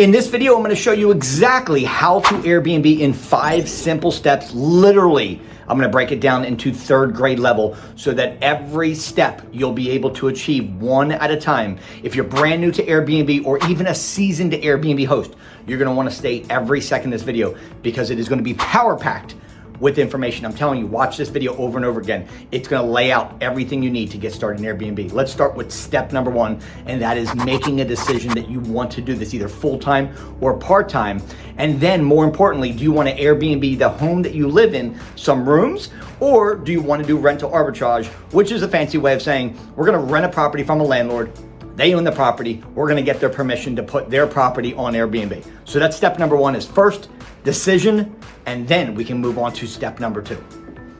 In this video, I'm going to show you exactly how to Airbnb in 5 simple steps. Literally, I'm going to break it down into 3rd grade level so that every step you'll be able to achieve one at a time. If you're brand new to Airbnb or even a seasoned Airbnb host, you're going to want to stay every second of this video because it is going to be power-packed with information. I'm telling you, watch this video over and over again. It's gonna lay out everything you need to get started in Airbnb. Let's start with step number 1, and that is making a decision that you want to do this either full-time or part-time. And then more importantly, do you wanna Airbnb the home that you live in, some rooms, or do you wanna do rental arbitrage, which is a fancy way of saying, we're gonna rent a property from a landlord, they own the property, we're gonna get their permission to put their property on Airbnb. So that's step number 1 is first, decision, and then we can move on to step number 2.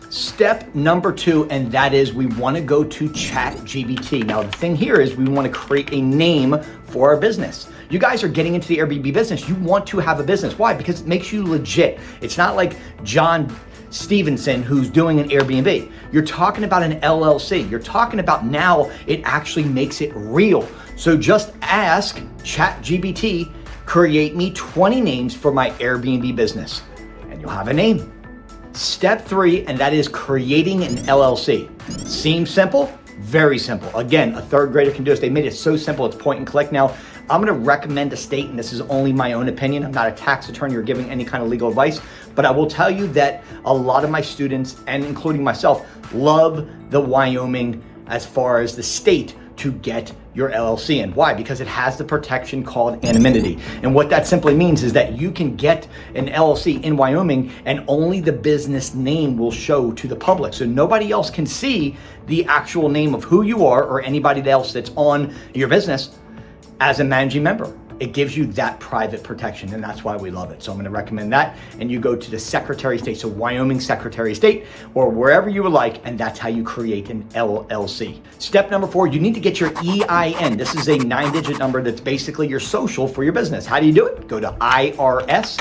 Step number 2, and that is we want to go to ChatGPT. Now, the thing here is we want to create a name for our business. You guys are getting into the Airbnb business. You want to have a business. Why? Because it makes you legit. It's not like John Stevenson who's doing an Airbnb. You're talking about an LLC. You're talking about now it actually makes it real. So just ask ChatGPT, create me 20 names for my Airbnb business, and you'll have a name. Step 3, and that is creating an LLC. Seems simple? Very simple. Again, a 3rd grader can do this. They made it so simple, it's point and click now. I'm gonna recommend a state, and this is only my own opinion. I'm not a tax attorney or giving any kind of legal advice, but I will tell you that a lot of my students, and including myself, love the Wyoming as far as the state to get your LLC in. Why? Because it has the protection called anonymity. And what that simply means is that you can get an LLC in Wyoming and only the business name will show to the public. So nobody else can see the actual name of who you are or anybody else that's on your business as a managing member. It gives you that private protection, and that's why we love it. So I'm gonna recommend that, and you go to the Secretary of State, so Wyoming Secretary of State, or wherever you would like, and that's how you create an LLC. Step number 4, you need to get your EIN. This is a 9-digit number that's basically your social for your business. How do you do it? Go to irs.gov.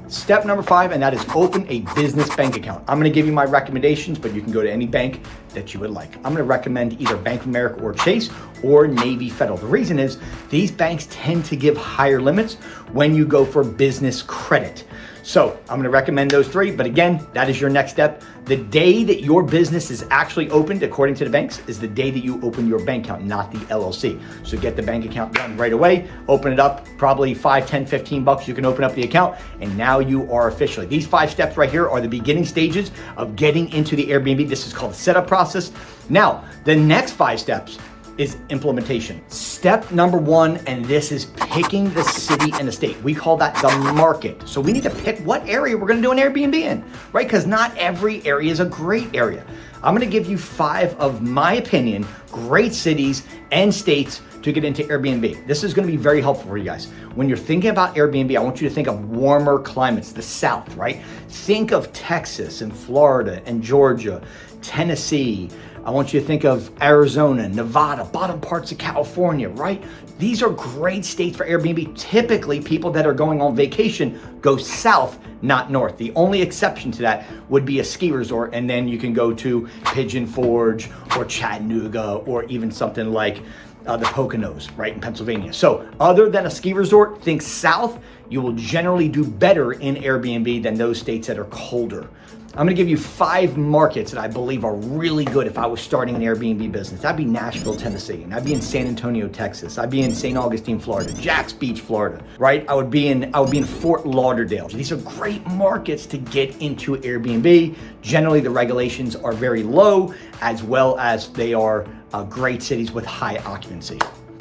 Step number 5, and that is open a business bank account. I'm gonna give you my recommendations, but you can go to any bank that you would like. I'm gonna recommend either Bank of America or Chase or Navy Federal. The reason is these banks tend to give higher limits when you go for business credit. So I'm gonna recommend those 3, but again, that is your next step. The day that your business is actually opened, according to the banks, is the day that you open your bank account, not the LLC. So get the bank account done right away, open it up, probably 5, 10, 15 bucks, you can open up the account, and now you are officially. These 5 steps right here are the beginning stages of getting into the Airbnb. This is called the setup process. Now, the next 5 steps is implementation. Step number 1, and this is picking the city and the state. We call that the market. So we need to pick what area we're gonna do an Airbnb in, right? Because not every area is a great area. I'm gonna give you 5 of my opinion, great cities and states to get into Airbnb. This is gonna be very helpful for you guys. When you're thinking about Airbnb, I want you to think of warmer climates, the South, right? Think of Texas and Florida and Georgia, Tennessee. I want you to think of Arizona, Nevada, bottom parts of California, right? These are great states for Airbnb. Typically, people that are going on vacation go south, not north. The only exception to that would be a ski resort, and then you can go to Pigeon Forge or Chattanooga or even something like the Poconos, right, in Pennsylvania. So other than a ski resort, think south. You will generally do better in Airbnb than those states that are colder. I'm gonna give you 5 markets that I believe are really good if I was starting an Airbnb business. That'd be Nashville, Tennessee, and I'd be in San Antonio, Texas. I'd be in St. Augustine, Florida, Jax Beach, Florida, right? I would be in Fort Lauderdale. These are great markets to get into Airbnb. Generally, the regulations are very low, as well as they are great cities with high occupancy.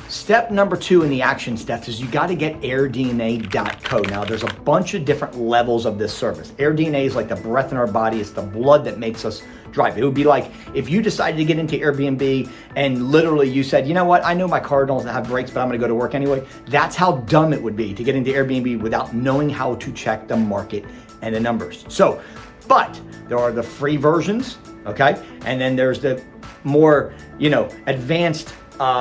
Step number 2 in the action steps is you got to get airdna.co. Now, there's a bunch of different levels of this service. AirDNA is like the breath in our body. It's the blood that makes us drive. It would be like if you decided to get into Airbnb and literally you said, you know what, I know my car doesn't have brakes, but I'm going to go to work anyway. That's how dumb it would be to get into Airbnb without knowing how to check the market and the numbers. So, but there are the free versions, okay? And then there's the more, advanced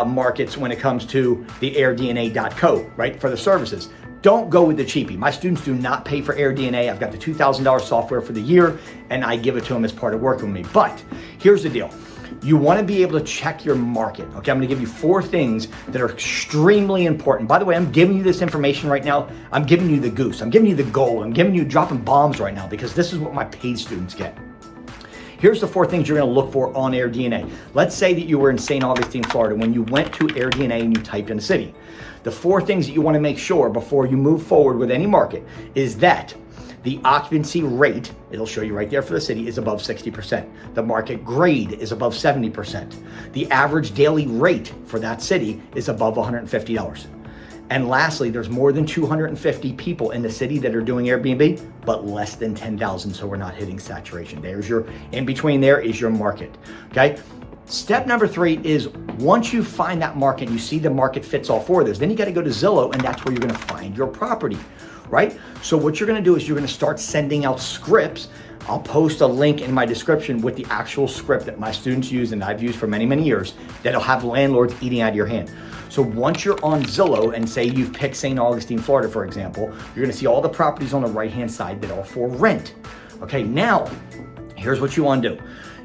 markets when it comes to the airdna.co, right, for the services. Don't go with the cheapie. My students do not pay for AirDNA. I've got the $2,000 software for the year, and I give it to them as part of working with me. But here's the deal. You want to be able to check your market. Okay, I'm going to give you 4 things that are extremely important. By the way, I'm giving you this information right now. I'm giving you the goose. I'm giving you the gold. I'm giving you dropping bombs right now because this is what my paid students get. Here's the 4 things you're going to look for on AirDNA. Let's say that you were in St. Augustine, Florida, when you went to AirDNA and you typed in a city. The 4 things that you want to make sure before you move forward with any market is that the occupancy rate, it'll show you right there for the city, is above 60%. The market grade is above 70%. The average daily rate for that city is above $150. And lastly, there's more than 250 people in the city that are doing Airbnb, but less than 10,000, so we're not hitting saturation. There's your, in between there is your market, okay? Step number 3 is once you find that market, you see the market fits all 4 of those, then you gotta go to Zillow and that's where you're gonna find your property, right? So what you're gonna do is you're gonna start sending out scripts. I'll post a link in my description with the actual script that my students use and I've used for many, many years that'll have landlords eating out of your hand. So once you're on Zillow and say you've picked St. Augustine, Florida, for example, you're gonna see all the properties on the right-hand side that are for rent. Okay, now, here's what you wanna do.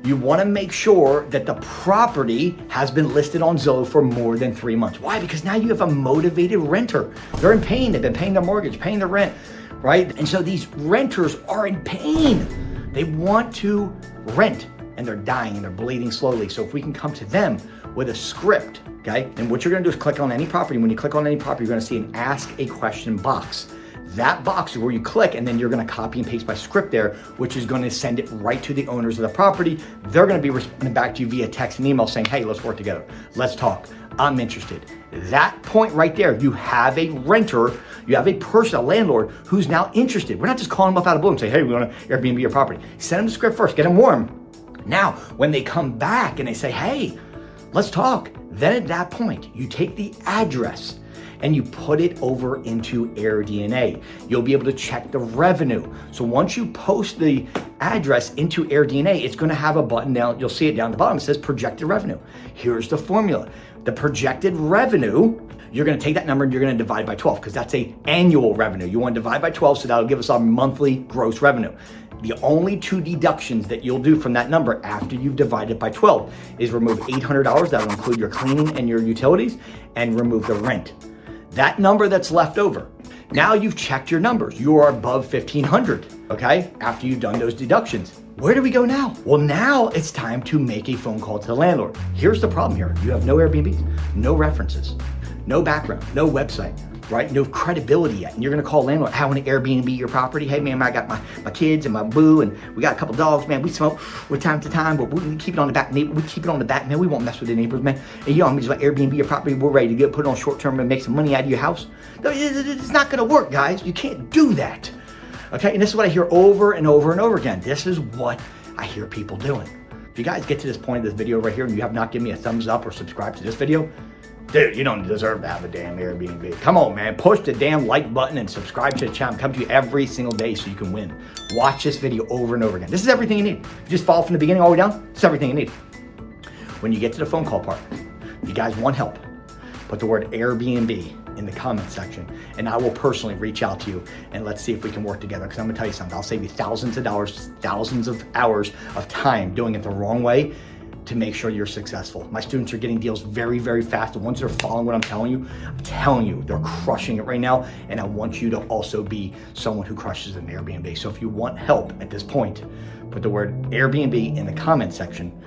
You wanna make sure that the property has been listed on Zillow for more than 3 months. Why? Because now you have a motivated renter. They're in pain, they've been paying their mortgage, paying their rent, right? And so these renters are in pain. They want to rent and they're dying and they're bleeding slowly. So if we can come to them with a script, okay? And what you're gonna do is click on any property. When you click on any property, you're gonna see an ask a question box. That box is where you click and then you're gonna copy and paste my script there, which is gonna send it right to the owners of the property. They're gonna be responding back to you via text and email saying, hey, let's work together. Let's talk. I'm interested. That point right there, you have a renter, you have a person, a landlord who's now interested. We're not just calling them up out of the blue and say, hey, we wanna Airbnb your property. Send them the script first, get them warm. Now, when they come back and they say, hey, let's talk, then at that point, you take the address and you put it over into AirDNA. You'll be able to check the revenue. So once you post the address into AirDNA, it's gonna have a button down, you'll see it down at the bottom, it says projected revenue. Here's the formula. The projected revenue, you're gonna take that number and you're gonna divide by 12 because that's an annual revenue. You wanna divide by 12 so that'll give us our monthly gross revenue. The only 2 deductions that you'll do from that number after you've divided by 12 is remove $800, that'll include your cleaning and your utilities, and remove the rent. That number that's left over, now you've checked your numbers. You are above 1,500, okay? After you've done those deductions. Where do we go now? Well, now it's time to make a phone call to the landlord. Here's the problem here. You have no Airbnbs, no references, no background, no website, right? No credibility yet. And you're gonna call landlord, I want to Airbnb your property. Hey man, I got my kids and my boo and we got a couple dogs, man. We smoke from time to time, but we keep it on the back. We keep it on the back, man. We won't mess with the neighbors, man. And you know, I'm just like Airbnb your property. We're ready to get put it on short term and make some money out of your house. No, it's not gonna work, guys. You can't do that. Okay, and this is what I hear over and over and over again. This is what I hear people doing. If you guys get to this point of this video right here and you have not given me a thumbs up or subscribe to this video, dude, you don't deserve to have a damn Airbnb. Come on, man. Push the damn like button and subscribe to the channel. Come to you every single day so you can win. Watch this video over and over again. This is everything you need. If you just follow from the beginning all the way down, it's everything you need. When you get to the phone call part, if you guys want help, put the word Airbnb in the comment section and I will personally reach out to you and let's see if we can work together, because I'm gonna tell you something. I'll save you thousands of dollars, thousands of hours of time doing it the wrong way to make sure you're successful. My students are getting deals very, very fast. The ones that are following what I'm telling you, they're crushing it right now. And I want you to also be someone who crushes an Airbnb. So if you want help at this point, put the word Airbnb in the comment section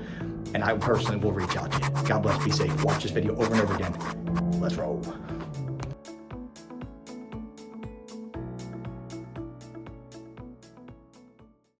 and I personally will reach out to you. God bless, be safe. Watch this video over and over again. Let's roll.